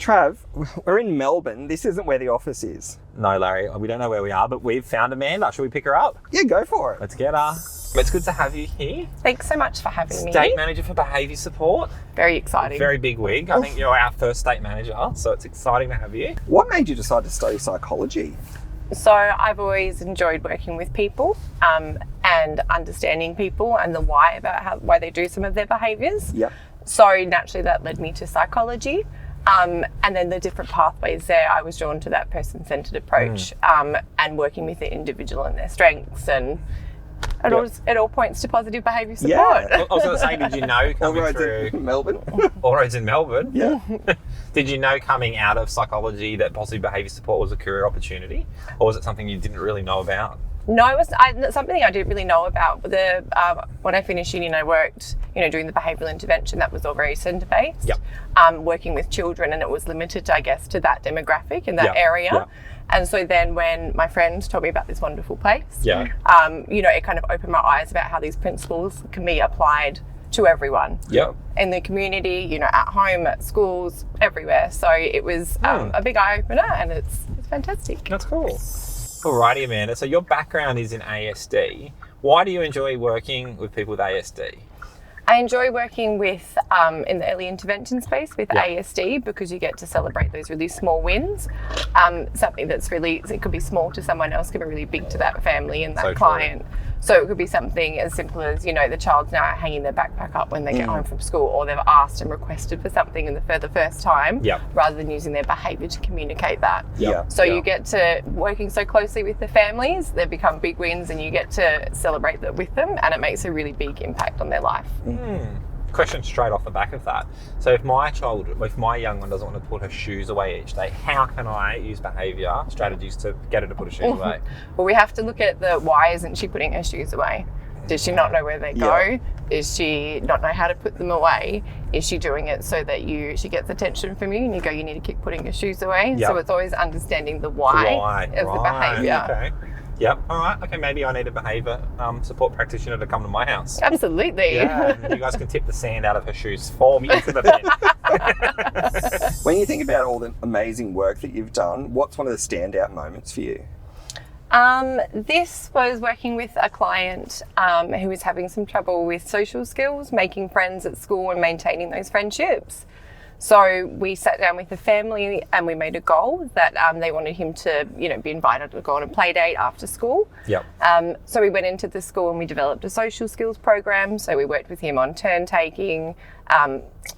Trav, we're in Melbourne. This isn't where the office is. No, Larry, we don't know where we are, but we've found Amanda. Should we pick her up? Yeah, go for it. Let's get her. It's good to have you here. Thanks so much for having me. State Manager for Behaviour Support. Very exciting. Very big wig. I think you're our first State Manager, so it's exciting to have you. What made you decide to study psychology? So I've always enjoyed working with people and understanding people and the why about why they do some of their behaviours. Yep. So naturally that led me to psychology. And then the different pathways there, I was drawn to that person-centred approach and working with the individual and their strengths, and it all points to positive behaviour support. Yeah. I was going to say, did you know coming through Melbourne? All roads in Melbourne? Yeah. Did you know coming out of psychology that positive behaviour support was a career opportunity, or was it something you didn't really know about? No, it was something I didn't really know about. When I finished uni and I worked, doing the behavioural intervention, that was all very centre-based. Yep. Working with children, and it was limited, I guess, to that demographic in that area. Yep. And so then when my friend told me about this wonderful place, Yeah. It kind of opened my eyes about how these principles can be applied to everyone. Yep. In the community, at home, at schools, everywhere. So it was a big eye-opener, and it's fantastic. That's cool. Alrighty, Amanda. So your background is in ASD. Why do you enjoy working with people with ASD? I enjoy working with in the early intervention space with ASD because you get to celebrate those really small wins. Something that's it could be small to someone else, could be really big to that family and that So client. So it could be something as simple as, the child's now hanging their backpack up when they get home from school, or they've asked and requested for something for the first time, rather than using their behaviour to communicate that. So you get to, working so closely with the families, they become big wins and you get to celebrate that with them, and it makes a really big impact on their life. Question straight off the back of that. So if my young one doesn't want to put her shoes away each day, how can I use behaviour strategies to get her to put her shoes away? Well, we have to look at why isn't she putting her shoes away? Does she not know where they go? Does she not know how to put them away? Is she doing it so that she gets attention from you and you go, you need to keep putting your shoes away? So it's always understanding the why of the behaviour. Okay. Yep. All right. Okay. Maybe I need a behaviour support practitioner to come to my house. Absolutely. Yeah. And you guys can tip the sand out of her shoes for me into the bin. When you think about all the amazing work that you've done, what's one of the standout moments for you? This was working with a client who was having some trouble with social skills, making friends at school and maintaining those friendships. So we sat down with the family and we made a goal that they wanted him to, be invited to go on a play date after school. Yep. So we went into the school and we developed a social skills program. So we worked with him on turn taking,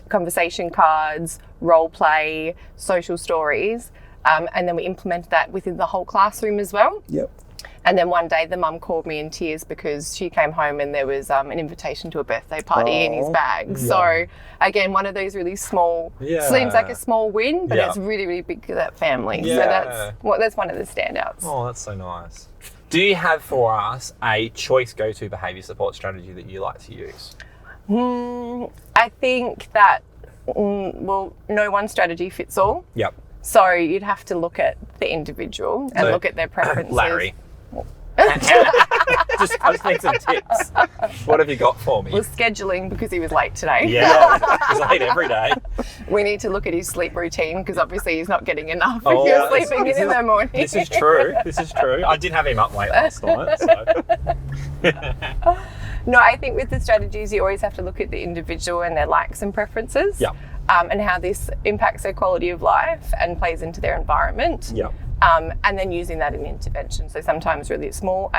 conversation cards, role play, social stories. And then we implemented that within the whole classroom as well. Yep. And then one day the mum called me in tears because she came home and there was an invitation to a birthday party in his bag. Yeah. So again, one of those really small, seems like a small win, but it's really, really big for that family. Yeah. So that's one of the standouts. Oh, that's so nice. Do you have for us a choice go-to behaviour support strategy that you like to use? I think that, no one strategy fits all. Yep. So you'd have to look at the individual and look at their preferences. Larry. I just need some tips. What have you got for me? Well, scheduling, because he was late today. Yeah, he's late every day. We need to look at his sleep routine because obviously he's not getting enough if you're sleeping in the morning. This is true. I did have him up late last night. So. No, I think with the strategies, you always have to look at the individual and their likes and preferences. Yeah. And how this impacts their quality of life and plays into their environment. Yeah. And then using that in intervention. So sometimes really small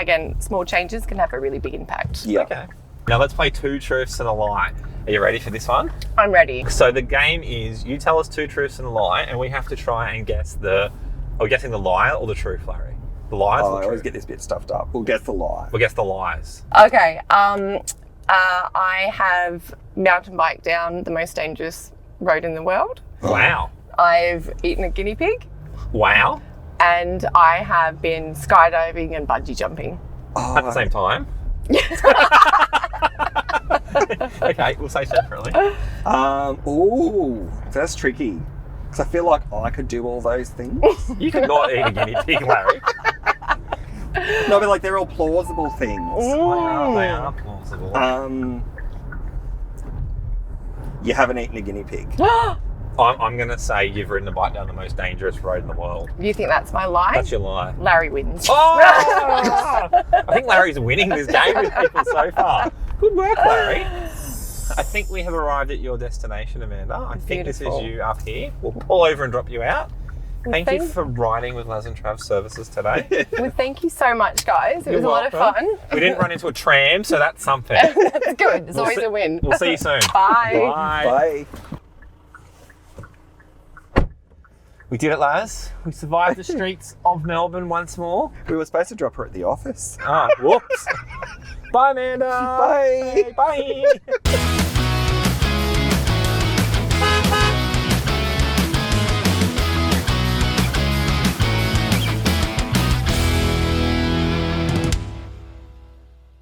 changes can have a really big impact. Yeah. Okay. Now let's play two truths and a lie. Are you ready for this one? I'm ready. So the game is you tell us two truths and a lie, and we have to try and guess guessing the lie or the truth, Larry. The lies or the I always truth? get this bit stuffed up. We'll guess the lie. We'll guess the lies. Okay. I have mountain biked down the most dangerous road in the world. Wow. I've eaten a guinea pig. Wow. And I have been skydiving and bungee jumping. At the same time? Okay, we'll say separately. Ooh, that's tricky. Because I feel like I could do all those things. You could not eat a guinea pig, Larry. No, but they're all plausible things. They are plausible. You haven't eaten a guinea pig. I'm going to say you've ridden a bike down the most dangerous road in the world. You think that's my lie? That's your lie. Larry wins. Oh! I think Larry's winning this game with people so far. Good work, Larry. I think we have arrived at your destination, Amanda. I think this is you up here. We'll pull over and drop you out. Thank you for riding with Laz and Trav Services today. Well, thank you so much, guys. It was a lot of fun. We didn't run into a tram, so that's something. That's good. It's always a win. We'll see you soon. Bye. Bye. We did it, Laz. We survived the streets of Melbourne once more. We were supposed to drop her at the office. Ah, whoops. Bye, Amanda. Bye. Bye.